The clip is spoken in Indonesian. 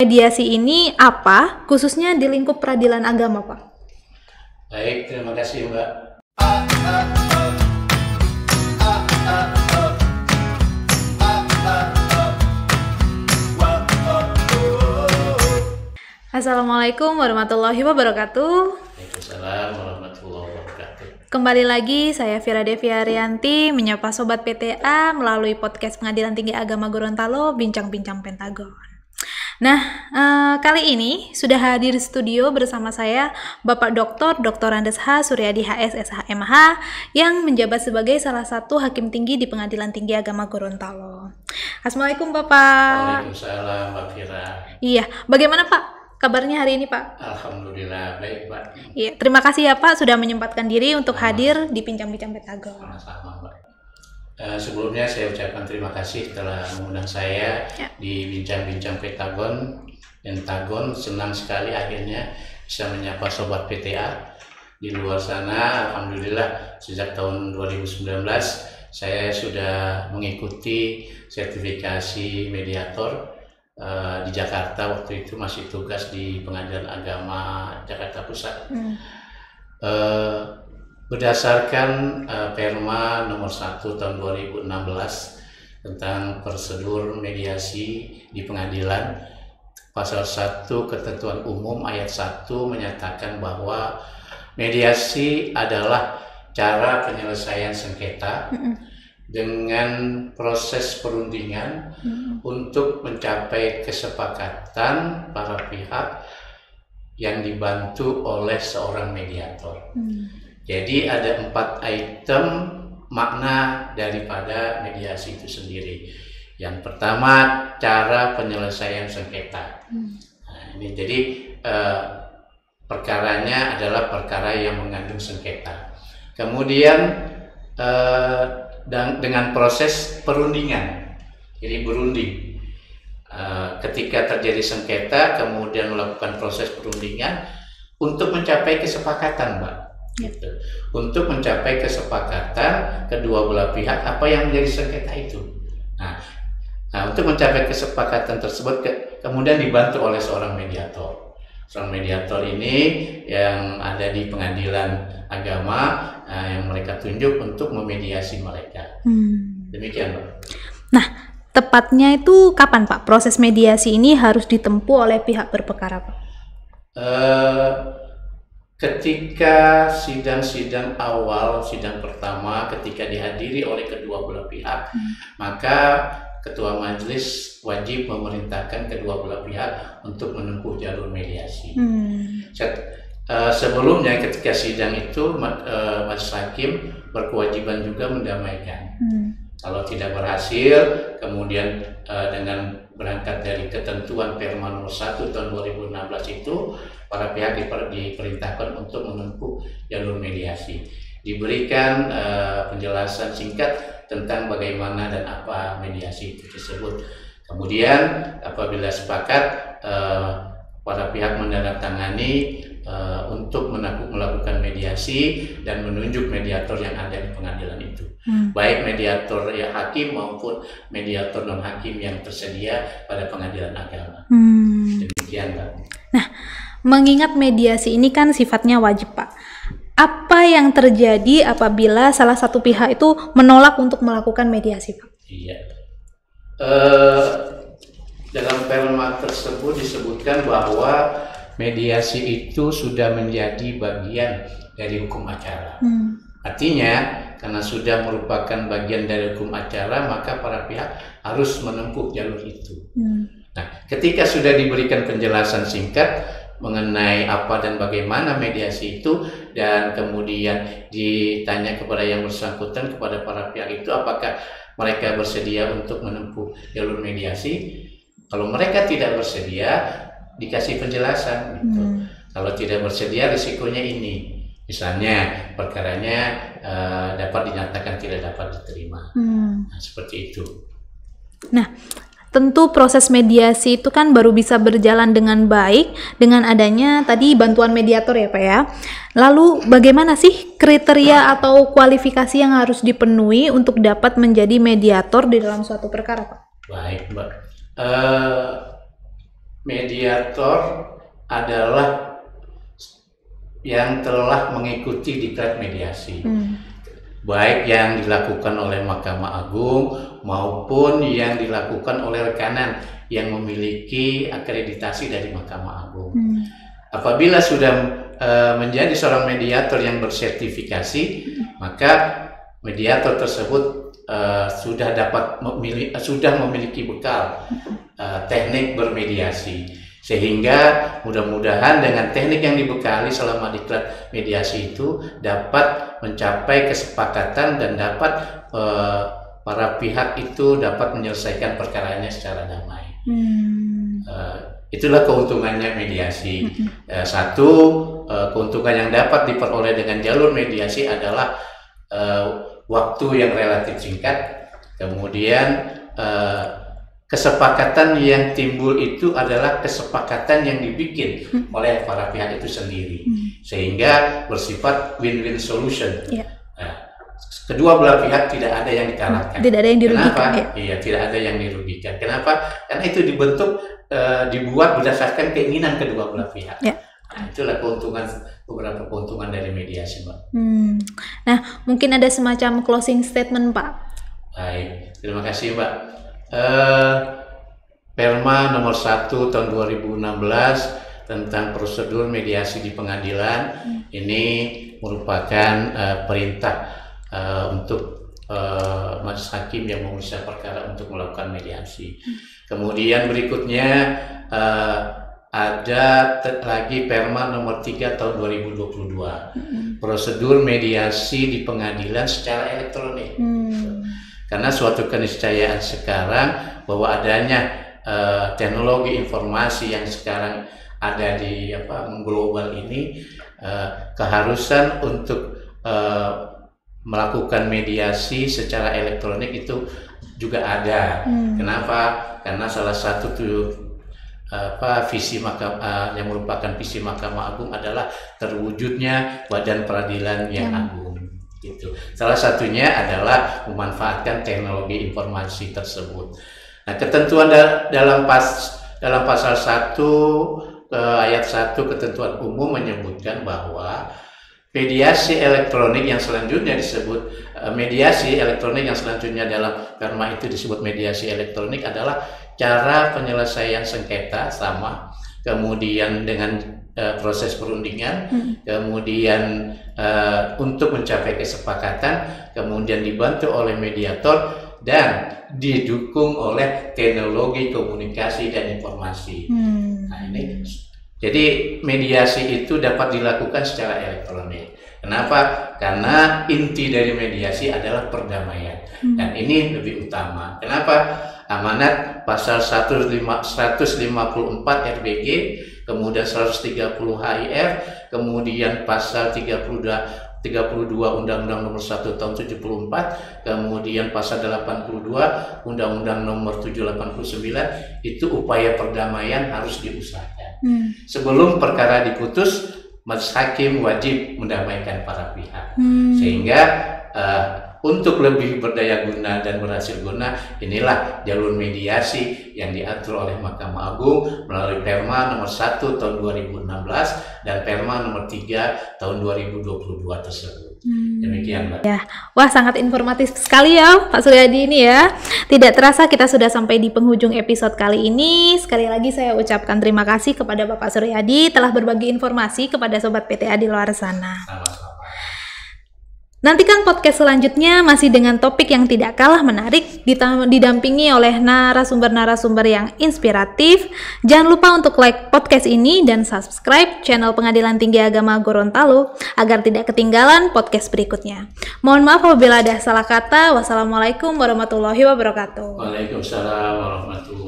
Mediasi ini apa, khususnya di lingkup peradilan agama, Pak? Baik, terima kasih Mbak. Assalamualaikum warahmatullahi wabarakatuh. Waalaikumsalam warahmatullahi wabarakatuh. Kembali lagi, saya Fira Devi Arianti menyapa Sobat PTA melalui podcast Pengadilan Tinggi Agama Gorontalo, Bincang-Bincang Pentagon. Nah, kali ini sudah hadir di studio bersama saya Bapak Dr. Andes H. Suryadi HS SHMH yang menjabat sebagai salah satu Hakim Tinggi di Pengadilan Tinggi Agama Gorontalo. Assalamualaikum Bapak. Waalaikumsalam Mbak Fira. Iya, bagaimana Pak kabarnya hari ini Pak? Alhamdulillah baik Pak. Iya, terima kasih ya Pak sudah menyempatkan diri untuk hadir di Bincang-Bincang Pentagon. Sama-sama Mbak. Sebelumnya saya ucapkan terima kasih telah mengundang saya di Bincang-Bincang Pentagon. Senang sekali akhirnya bisa menyapa Sobat PTA di luar sana. Alhamdulillah sejak tahun 2019 saya sudah mengikuti sertifikasi mediator di Jakarta. Waktu itu masih tugas di Pengadilan Agama Jakarta Pusat. Berdasarkan Perma nomor 1 tahun 2016 tentang prosedur mediasi di pengadilan, pasal 1 ketentuan umum ayat 1 menyatakan bahwa mediasi adalah cara penyelesaian sengketa dengan proses perundingan untuk mencapai kesepakatan para pihak yang dibantu oleh seorang mediator. Jadi ada 4 item makna daripada mediasi itu sendiri. Yang pertama, cara penyelesaian sengketa. Nah, ini jadi perkaranya adalah perkara yang mengandung sengketa. Kemudian dengan proses perundingan, jadi berunding. Ketika terjadi sengketa, kemudian melakukan proses perundingan untuk mencapai kesepakatan, Mbak. Gitu. Untuk mencapai kesepakatan kedua belah pihak apa yang menjadi sengketa itu. Nah, untuk mencapai kesepakatan tersebut kemudian dibantu oleh seorang mediator. Seorang mediator ini yang ada di pengadilan agama yang mereka tunjuk untuk memediasi mereka. Demikian, Pak. Nah, tepatnya itu kapan, Pak? Proses mediasi ini harus ditempuh oleh pihak berperkara, Pak? Ketika sidang-sidang awal, sidang pertama ketika dihadiri oleh kedua belah pihak, maka ketua majelis wajib memerintahkan kedua belah pihak untuk menempuh jalur mediasi. Sebelumnya ketika sidang itu majelis hakim berkewajiban juga mendamaikan. Kalau tidak berhasil, kemudian dengan berangkat dari ketentuan Perma nomor 1 tahun 2016 itu, para pihak diperintahkan untuk menempuh jalur mediasi. Diberikan penjelasan singkat tentang bagaimana dan apa mediasi itu tersebut. Kemudian apabila sepakat, para pihak menandatangani untuk melakukan mediasi dan menunjuk mediator yang ada di pengadilan itu. Baik mediator ya hakim maupun mediator non hakim yang tersedia pada pengadilan agama. Demikian, Pak. Nah, mengingat mediasi ini kan sifatnya wajib, Pak. Apa yang terjadi apabila salah satu pihak itu menolak untuk melakukan mediasi, Pak? Iya. Dalam perma tersebut disebutkan bahwa mediasi itu sudah menjadi bagian dari hukum acara. Artinya, karena sudah merupakan bagian dari hukum acara, maka para pihak harus menempuh jalur itu. Nah, ketika sudah diberikan penjelasan singkat mengenai apa dan bagaimana mediasi itu, dan kemudian ditanya kepada yang bersangkutan, kepada para pihak itu, apakah mereka bersedia untuk menempuh jalur mediasi. Kalau mereka tidak bersedia, dikasih penjelasan gitu. Kalau tidak bersedia, risikonya ini. Misalnya perkaranya dapat dinyatakan tidak dapat diterima. Nah, seperti itu. Nah, tentu proses mediasi itu kan baru bisa berjalan dengan baik dengan adanya tadi bantuan mediator ya Pak ya. Lalu bagaimana sih kriteria atau kualifikasi yang harus dipenuhi untuk dapat menjadi mediator di dalam suatu perkara Pak? Baik Mbak. mediator adalah yang telah mengikuti diklat mediasi, baik yang dilakukan oleh Mahkamah Agung maupun yang dilakukan oleh rekanan yang memiliki akreditasi dari Mahkamah Agung. Apabila sudah menjadi seorang mediator yang bersertifikasi, maka mediator tersebut sudah memiliki bekal teknik bermediasi, sehingga mudah-mudahan dengan teknik yang dibekali selama diklat mediasi itu dapat mencapai kesepakatan dan dapat para pihak itu dapat menyelesaikan perkaranya secara damai. Itulah keuntungannya mediasi. Satu, keuntungan yang dapat diperoleh dengan jalur mediasi adalah waktu yang relatif singkat, kemudian kesepakatan yang timbul itu adalah kesepakatan yang dibikin oleh para pihak itu sendiri, sehingga bersifat win-win solution. Kedua belah pihak tidak ada yang dikalahkan. Tidak ada yang dirugikan. Kenapa? Iya, tidak ada yang dirugikan. Kenapa? Karena itu dibuat berdasarkan keinginan kedua belah pihak. Nah, itulah beberapa keuntungan dari mediasi, Mbak. Nah, mungkin ada semacam closing statement, Pak. Baik, terima kasih, Mbak. Perma nomor 1 tahun 2016 tentang prosedur mediasi di pengadilan ini merupakan perintah untuk majelis hakim yang memeriksa perkara untuk melakukan mediasi. Kemudian berikutnya ada lagi Perma nomor 3 tahun 2022 prosedur mediasi di pengadilan secara elektronik. Karena suatu keniscayaan sekarang bahwa adanya teknologi informasi yang sekarang ada di global ini, keharusan untuk melakukan mediasi secara elektronik itu juga ada. Kenapa? Karena salah satu visi yang merupakan visi Mahkamah Agung adalah terwujudnya badan peradilan yang agung. Gitu. Salah satunya adalah memanfaatkan teknologi informasi tersebut. Nah, ketentuan dalam pasal 1 ayat 1 ketentuan umum menyebutkan bahwa mediasi elektronik yang selanjutnya disebut dalam Perma itu disebut mediasi elektronik adalah cara penyelesaian sengketa sama, kemudian dengan proses perundingan, kemudian untuk mencapai kesepakatan, kemudian dibantu oleh mediator dan didukung oleh teknologi komunikasi dan informasi. Nah, ini jadi mediasi itu dapat dilakukan secara elektronik. Kenapa? Karena inti dari mediasi adalah perdamaian, dan ini lebih utama. Kenapa? Amanat pasal 154 RBG, kemudian 130 HIR, kemudian pasal 32 Undang-Undang Nomor 1 Tahun 74, kemudian pasal 82 Undang-Undang Nomor 789, itu upaya perdamaian harus diusahakan. Sebelum perkara diputus, majelis hakim wajib mendamaikan para pihak. Sehingga untuk lebih berdaya guna dan berhasil guna, inilah jalur mediasi yang diatur oleh Mahkamah Agung melalui Perma nomor 1 tahun 2016 dan Perma nomor 3 tahun 2022 tersebut. Demikian, Mbak. Ya, wah sangat informatif sekali ya Pak Suryadi ini ya. Tidak terasa kita sudah sampai di penghujung episode kali ini. Sekali lagi saya ucapkan terima kasih kepada Bapak Suryadi telah berbagi informasi kepada Sobat PTA di luar sana. Sama-sama. Nantikan podcast selanjutnya masih dengan topik yang tidak kalah menarik, didampingi oleh narasumber-narasumber yang inspiratif. Jangan lupa untuk like podcast ini dan subscribe channel Pengadilan Tinggi Agama Gorontalo agar tidak ketinggalan podcast berikutnya. Mohon maaf apabila ada salah kata. Wassalamualaikum warahmatullahi wabarakatuh. Waalaikumsalam warahmatullahi wabarakatuh.